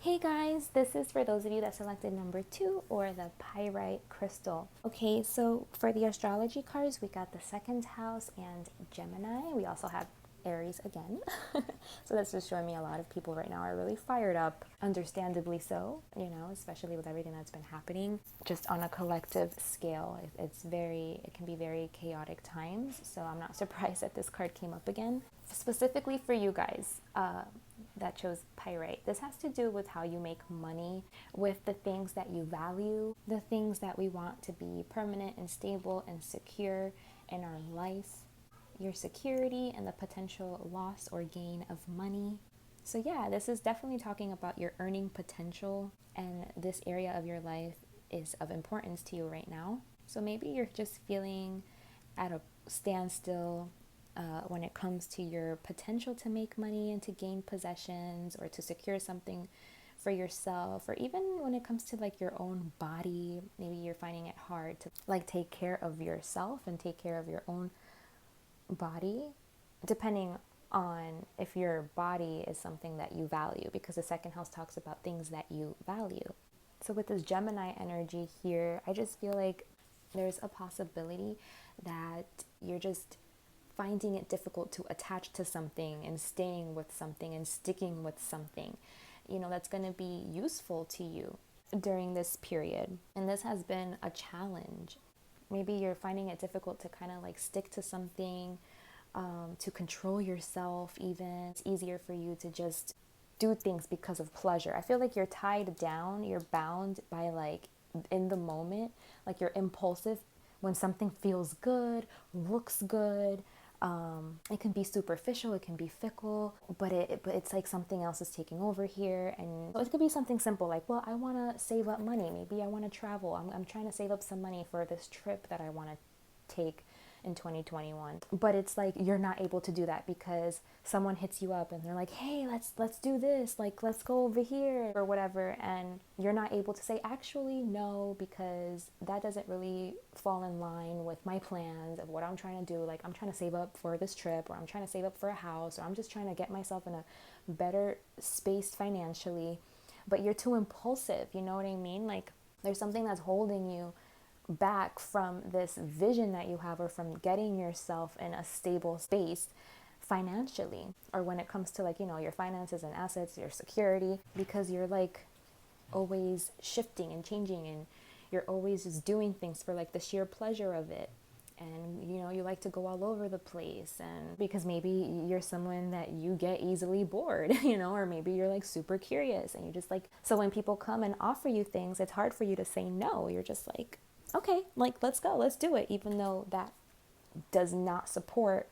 Hey guys, this is for those of you that selected number 2 or the Pyrite crystal. Okay, so for the astrology cards, we got the second house and Gemini. We also have Aries again. So that's just showing me a lot of people right now are really fired up, understandably so, especially with everything that's been happening. Just on a collective scale, it can be very chaotic times. So I'm not surprised that this card came up again. Specifically for you guys, that chose Pyrite. This has to do with how you make money, with the things that you value, the things that we want to be permanent and stable and secure in our life, your security and the potential loss or gain of money. So yeah, this is definitely talking about your earning potential, and this area of your life is of importance to you right now. So maybe you're just feeling at a standstill when it comes to your potential to make money and to gain possessions or to secure something for yourself, or even when it comes to like your own body. Maybe you're finding it hard to like take care of yourself and take care of your own body, depending on if your body is something that you value, because the second house talks about things that you value. So with this Gemini energy here, I just feel like there's a possibility that you're just finding it difficult to attach to something and staying with something and sticking with something, that's going to be useful to you during this period. And this has been a challenge. Maybe you're finding it difficult to kind of like stick to something, to control yourself even. It's easier for you to just do things because of pleasure. I feel like you're tied down, you're bound by like in the moment, like you're impulsive when something feels good, looks good. It can be superficial, it can be fickle, but it's like something else is taking over here. And it could be something simple like, well, I want to save up money. Maybe I want to travel. I'm trying to save up some money for this trip that I want to take in 2021. But it's like you're not able to do that because someone hits you up and they're like, hey, let's do this, like let's go over here or whatever, and you're not able to say actually no, because that doesn't really fall in line with my plans of what I'm trying to do. Like I'm trying to save up for this trip, or I'm trying to save up for a house, or I'm just trying to get myself in a better space financially. But you're too impulsive, you know what I mean? Like there's something that's holding you back from this vision that you have, or from getting yourself in a stable space financially, or when it comes to like your finances and assets, your security, because you're like always shifting and changing, and you're always just doing things for like the sheer pleasure of it. And you like to go all over the place, and because maybe you're someone that you get easily bored, or maybe you're like super curious and you just like, so when people come and offer you things, it's hard for you to say no. You're just like, okay, like let's go, let's do it, even though that does not support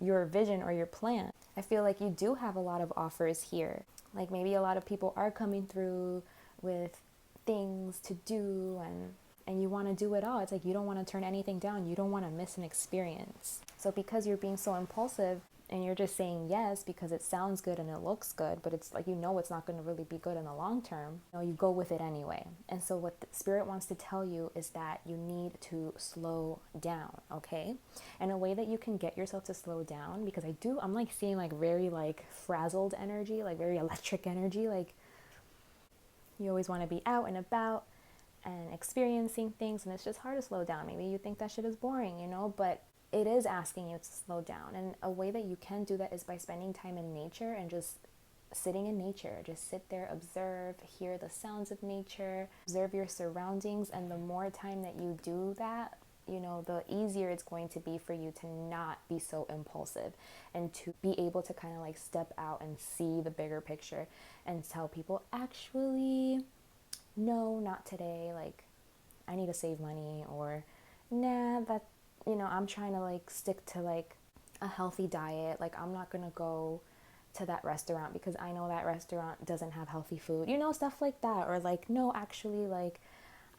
your vision or your plan. I feel like you do have a lot of offers here. Like maybe a lot of people are coming through with things to do, and you want to do it all. It's like you don't want to turn anything down. You don't want to miss an experience. So because you're being so impulsive and you're just saying yes because it sounds good and it looks good, but it's like it's not going to really be good in the long term, you go with it anyway. And so what the spirit wants to tell you is that you need to slow down, okay? And a way that you can get yourself to slow down, because I'm like seeing like very like frazzled energy, like very electric energy, like you always want to be out and about and experiencing things, and it's just hard to slow down. Maybe you think that shit is boring, but it is asking you to slow down. And a way that you can do that is by spending time in nature and just sitting in nature. Just sit there, observe, hear the sounds of nature, observe your surroundings. And the more time that you do that, the easier it's going to be for you to not be so impulsive, and to be able to kind of like step out and see the bigger picture and tell people, actually, no, not today. Like, I need to save money, or nah, I'm trying to like stick to like a healthy diet. Like, I'm not gonna go to that restaurant because I know that restaurant doesn't have healthy food, stuff like that. Or like, no, actually, like,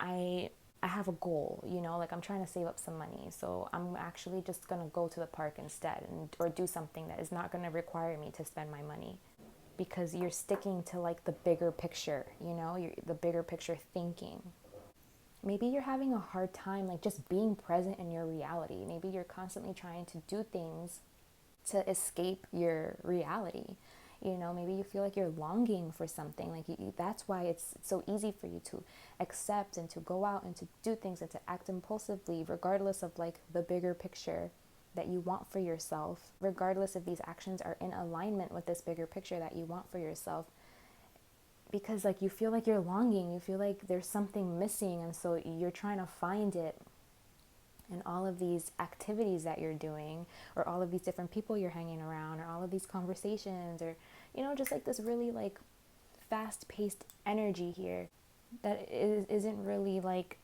I have a goal, like I'm trying to save up some money, so I'm actually just gonna go to the park instead, or do something that is not gonna require me to spend my money, because you're sticking to like the bigger picture, the bigger picture thinking. Maybe you're having a hard time like just being present in your reality. Maybe you're constantly trying to do things to escape your reality. You know, maybe you feel like you're longing for something. Like that's why it's so easy for you to accept and to go out and to do things and to act impulsively, regardless of like the bigger picture that you want for yourself, regardless if these actions are in alignment with this bigger picture that you want for yourself. Because like you feel like you're longing, you feel like there's something missing, and so you're trying to find it in all of these activities that you're doing, or all of these different people you're hanging around, or all of these conversations, or, you know, just like this really like fast-paced energy here that isn't really like,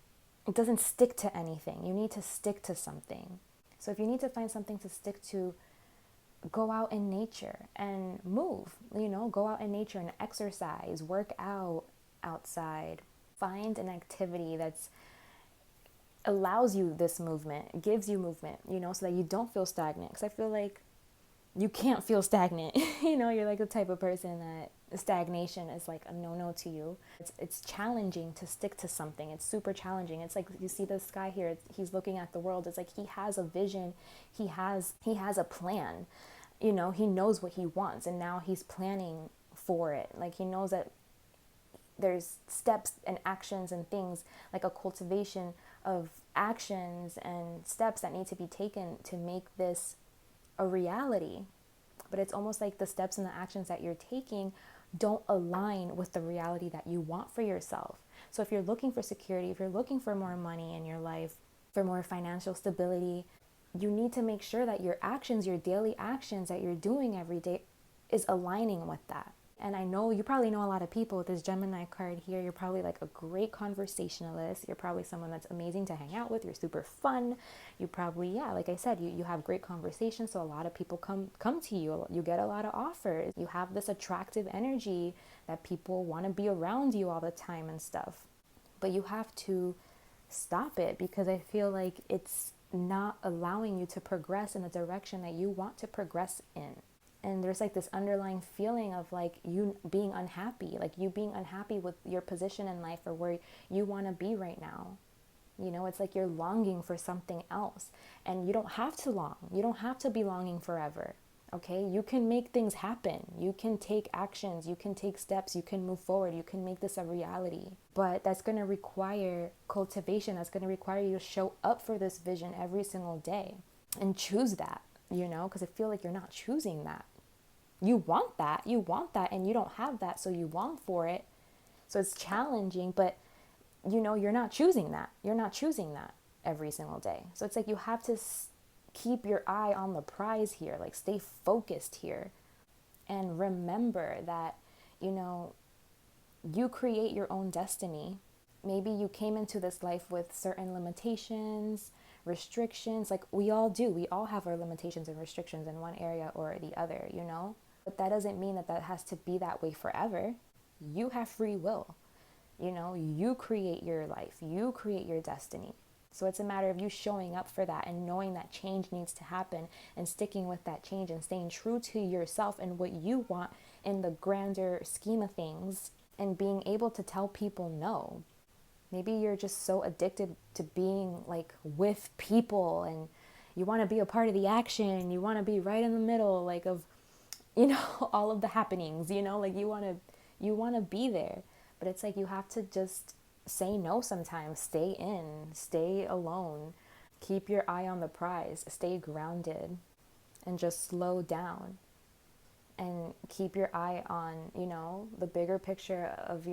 it doesn't stick to anything. You need to stick to something. So if you need to find something to stick to, go out in nature and move, you know, go out in nature and exercise, work out outside, find an activity that's allows you this movement, gives you movement, you know, so that you don't feel stagnant. Because I feel like you can't feel stagnant. You know, you're like the type of person that stagnation is like a no-no to you. It's challenging to stick to something. It's super challenging. It's like, you see this guy here, he's looking at the world. It's like he has a vision. He has a plan. You know, he knows what he wants, and now he's planning for it. Like he knows that there's steps and actions and things, like a cultivation of actions and steps that need to be taken to make this a reality. But it's almost like the steps and the actions that you're taking don't align with the reality that you want for yourself. So if you're looking for security, if you're looking for more money in your life, for more financial stability, you need to make sure that your actions, your daily actions that you're doing every day, is aligning with that. And I know you probably know a lot of people with this Gemini card here. You're probably like a great conversationalist. You're probably someone that's amazing to hang out with. You're super fun. You probably, yeah, like I said, you have great conversations. So a lot of people come to you. You get a lot of offers. You have this attractive energy that people want to be around you all the time and stuff. But you have to stop it, because I feel like it's not allowing you to progress in the direction that you want to progress in. And there's like this underlying feeling of like you being unhappy, like you being unhappy with your position in life or where you want to be right now. You know, it's like you're longing for something else, and you don't have to long. You don't have to be longing forever. Okay, you can make things happen. You can take actions. You can take steps. You can move forward. You can make this a reality. But that's going to require cultivation. That's going to require you to show up for this vision every single day and choose that, you know, because I feel like you're not choosing that. You want that, and you don't have that, so you long for it. So it's challenging, but you know, you're not choosing that. You're not choosing that every single day. So it's like you have to keep your eye on the prize here, like stay focused here, and remember that, you know, you create your own destiny. Maybe you came into this life with certain limitations, restrictions, like we all do. We all have our limitations and restrictions in one area or the other, you know? But that doesn't mean that that has to be that way forever. You have free will. You know, you create your life. You create your destiny. So it's a matter of you showing up for that and knowing that change needs to happen and sticking with that change and staying true to yourself and what you want in the grander scheme of things, and being able to tell people no. Maybe you're just so addicted to being like with people, and you want to be a part of the action. You want to be right in the middle, like of, you know, all of the happenings, you know, like you want to be there. But it's like you have to just say no sometimes. Stay in, stay alone, keep your eye on the prize, stay grounded, and just slow down and keep your eye on, you know, the bigger picture of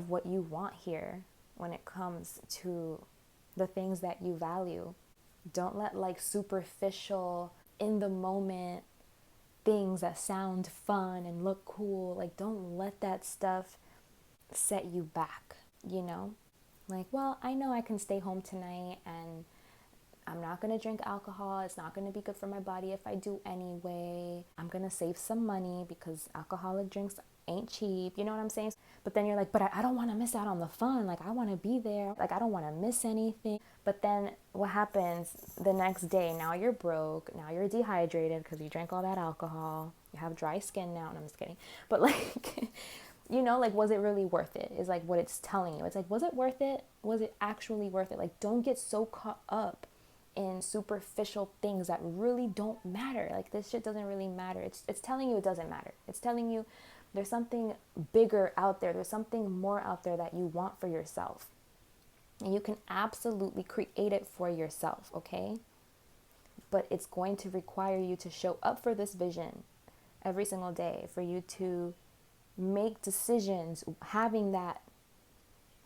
what you want here when it comes to the things that you value. Don't let like superficial, in the moment things that sound fun and look cool, like don't let that stuff set you back, you know? Like, well, I know I can stay home tonight and I'm not going to drink alcohol. It's not going to be good for my body if I do anyway. I'm going to save some money because alcoholic drinks ain't cheap. You know what I'm saying? But then you're like, but I don't want to miss out on the fun. Like, I want to be there. Like, I don't want to miss anything. But then what happens the next day? Now you're broke. Now you're dehydrated because you drank all that alcohol. You have dry skin now. And I'm just kidding. But like, you know, like, was it really worth it? Is like what it's telling you. It's like, was it worth it? Was it actually worth it? Like, don't get so caught up in superficial things that really don't matter. Like, this shit doesn't really matter. It's telling you it doesn't matter. It's telling you there's something bigger out there. There's something more out there that you want for yourself. And you can absolutely create it for yourself, okay? But it's going to require you to show up for this vision every single day, for you to make decisions having that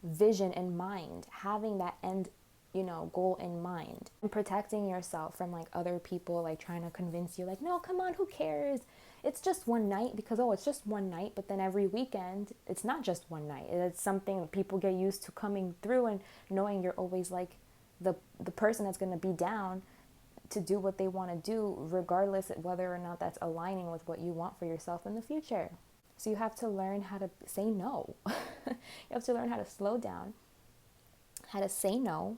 vision in mind, having that end, goal in mind, and protecting yourself from like other people like trying to convince you like, no, come on, who cares? It's just one night, because it's just one night. But then every weekend, it's not just one night. It's something that people get used to coming through and knowing you're always like the person that's going to be down to do what they want to do, regardless of whether or not that's aligning with what you want for yourself in the future. So you have to learn how to say no. You have to learn how to slow down, how to say no.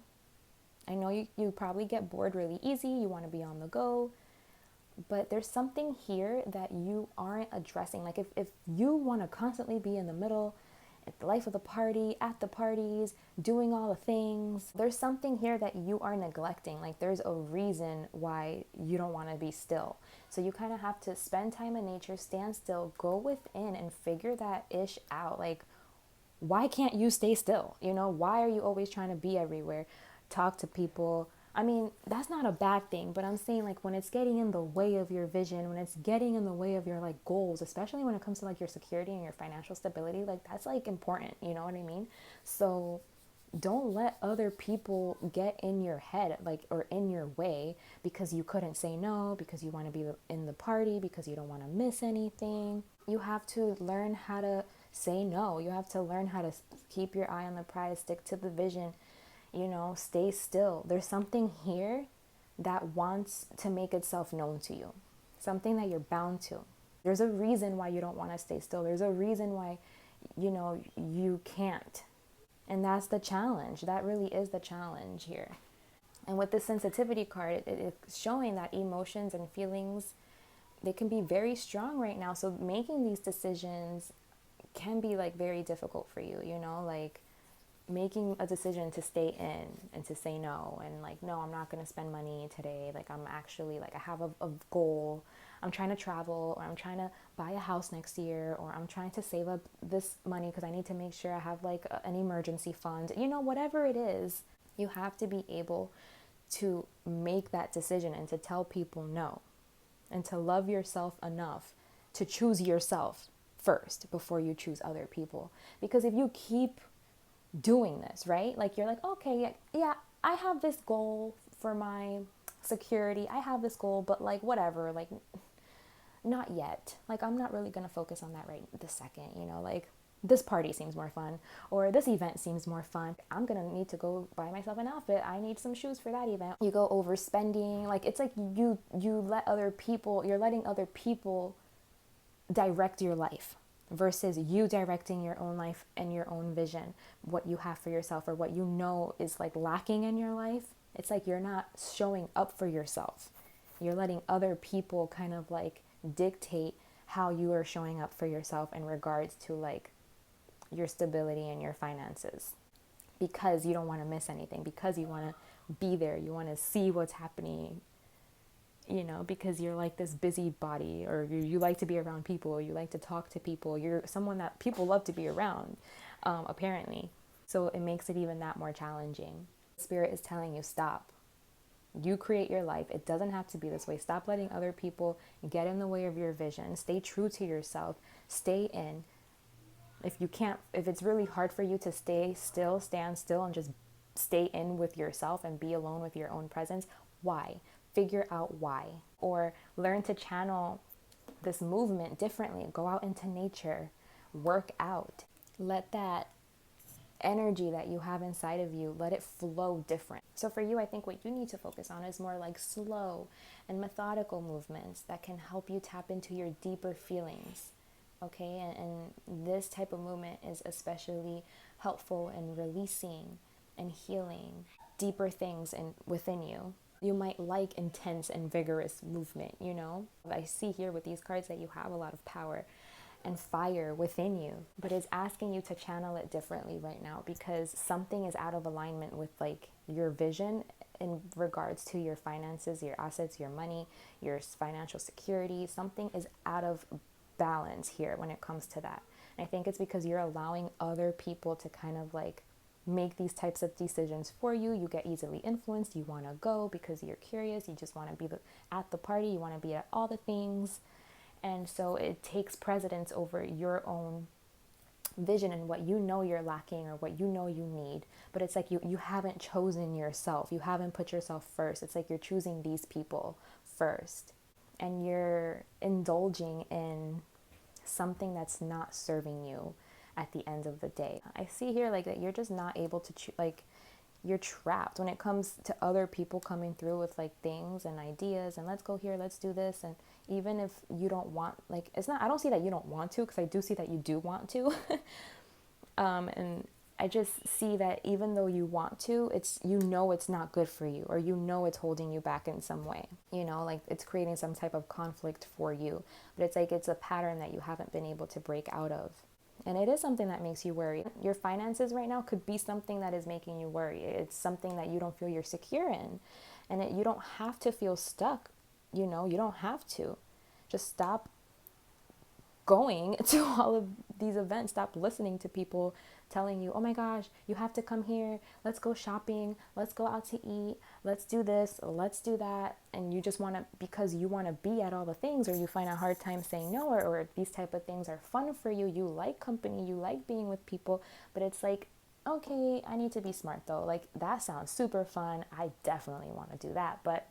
I know you probably get bored really easy. You want to be on the go. But there's something here that you aren't addressing. Like, if you want to constantly be in the middle, at the life of the party, at the parties, doing all the things, there's something here that you are neglecting. Like, there's a reason why you don't want to be still. So you kind of have to spend time in nature, stand still, go within and figure that ish out. Like, why can't you stay still? Why are you always trying to be everywhere? Talk to people. I mean, that's not a bad thing, but I'm saying, like, when it's getting in the way of your vision, when it's getting in the way of your like goals, especially when it comes to like your security and your financial stability, like, that's like important, you know what I mean? So don't let other people get in your head, like, or in your way, because you couldn't say no, because you want to be in the party, because you don't want to miss anything. You have to learn how to say no. You have to learn how to keep your eye on the prize, stick to the vision, stay still. There's something here that wants to make itself known to you, something that you're bound to. There's a reason why you don't want to stay still. There's a reason why, you can't. And that's the challenge. That really is the challenge here. And with the sensitivity card, it's showing that emotions and feelings, they can be very strong right now. So making these decisions can be like very difficult for you, like making a decision to stay in and to say no, and like, no, I'm not going to spend money today. Like, I'm actually like, I have a goal. I'm trying to travel, or I'm trying to buy a house next year, or I'm trying to save up this money because I need to make sure I have like an emergency fund, whatever it is. You have to be able to make that decision and to tell people no, and to love yourself enough to choose yourself first before you choose other people. Because if you keep doing this, right? Like, you're like, okay, yeah, I have this goal for my security. I have this goal, but like, whatever, like, not yet. Like, I'm not really going to focus on that right this second, like, this party seems more fun, or this event seems more fun. I'm going to need to go buy myself an outfit. I need some shoes for that event. You go overspending. Like, it's like you're letting other people direct your life, versus you directing your own life and your own vision, what you have for yourself, or what is like lacking in your life. It's like you're not showing up for yourself. You're letting other people kind of like dictate how you are showing up for yourself in regards to like your stability and your finances, because you don't want to miss anything, because you want to be there, you want to see what's happening, because you're like this busybody, or you like to be around people, or you like to talk to people. You're someone that people love to be around, apparently. So it makes it even that more challenging. Spirit is telling you, stop. You create your life. It doesn't have to be this way. Stop letting other people get in the way of your vision. Stay true to yourself. Stay in. If it's really hard for you to stay still, stand still, and just stay in with yourself and be alone with your own presence, why? Figure out why. Or learn to channel this movement differently. Go out into nature, work out. Let that energy that you have inside of you, let it flow different. So for you, I think what you need to focus on is more like slow and methodical movements that can help you tap into your deeper feelings. Okay, and this type of movement is especially helpful in releasing and healing deeper things within you. You might like intense and vigorous movement, I see here with these cards that you have a lot of power and fire within you, but it's asking you to channel it differently right now, because something is out of alignment with like your vision in regards to your finances, your assets, your money, your financial security. Something is out of balance here when it comes to that. And I think it's because you're allowing other people to kind of like make these types of decisions for you. You get easily influenced. You want to go because you're curious. You just want to be at the party. You want to be at all the things. And so it takes precedence over your own vision and what you know you're lacking or what you know you need. But it's like you haven't chosen yourself. You haven't put yourself first. It's like you're choosing these people first. And you're indulging in something that's not serving you at the end of the day. I see here like that you're just not able to like you're trapped when it comes to other people coming through with like things and ideas and let's go here, let's do this. And even if you don't want, like, it's not, I don't see that you don't want to, because I do see that you do want to. And I just see that even though you want to, it's, you know, it's not good for you, or you know it's holding you back in some way, you know, like it's creating some type of conflict for you. But it's like it's a pattern that you haven't been able to break out of. And it is something that makes you worry. Your finances right now could be something that is making you worry. It's something that you don't feel you're secure in. And you don't have to feel stuck. You know, you don't have to. Just stop going to all of these events. Stop listening to people telling you, oh my gosh, you have to come here. Let's go shopping. Let's go out to eat. Let's do this. Let's do that. And you just want to, because you want to be at all the things, or you find a hard time saying no, or these type of things are fun for you. You like company. You like being with people. But it's like, okay, I need to be smart though. Like, that sounds super fun. I definitely want to do that. But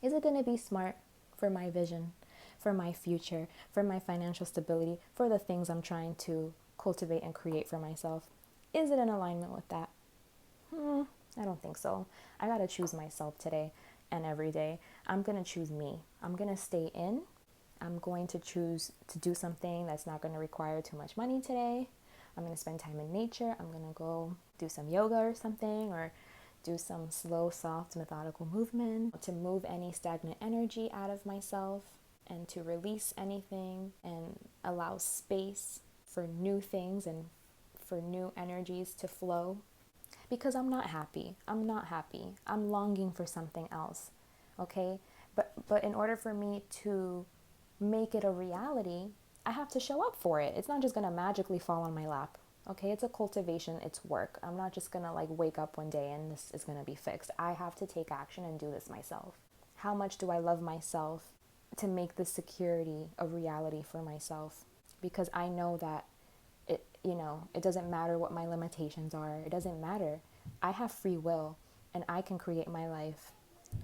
is it going to be smart for my vision, for my future, for my financial stability, for the things I'm trying to cultivate and create for myself? Is it in alignment with that? I don't think so. I got to choose myself today and every day. I'm going to choose me. I'm going to stay in. I'm going to choose to do something that's not going to require too much money today. I'm going to spend time in nature. I'm going to go do some yoga or something, or do some slow, soft, methodical movement to move any stagnant energy out of myself and to release anything and allow space for new things and for new energies to flow. Because I'm not happy. I'm not happy. I'm longing for something else. Okay? But in order for me to make it a reality, I have to show up for it. It's not just going to magically fall on my lap. Okay, it's a cultivation, it's work. I'm not just gonna like wake up one day and this is gonna be fixed. I have to take action and do this myself. How much do I love myself to make this security a reality for myself? Because I know that it doesn't matter what my limitations are. It doesn't matter. I have free will and I can create my life.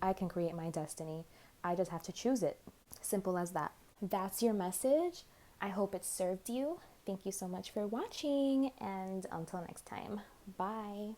I can create my destiny. I just have to choose it. Simple as that. That's your message. I hope it served you. Thank you so much for watching, and until next time, bye.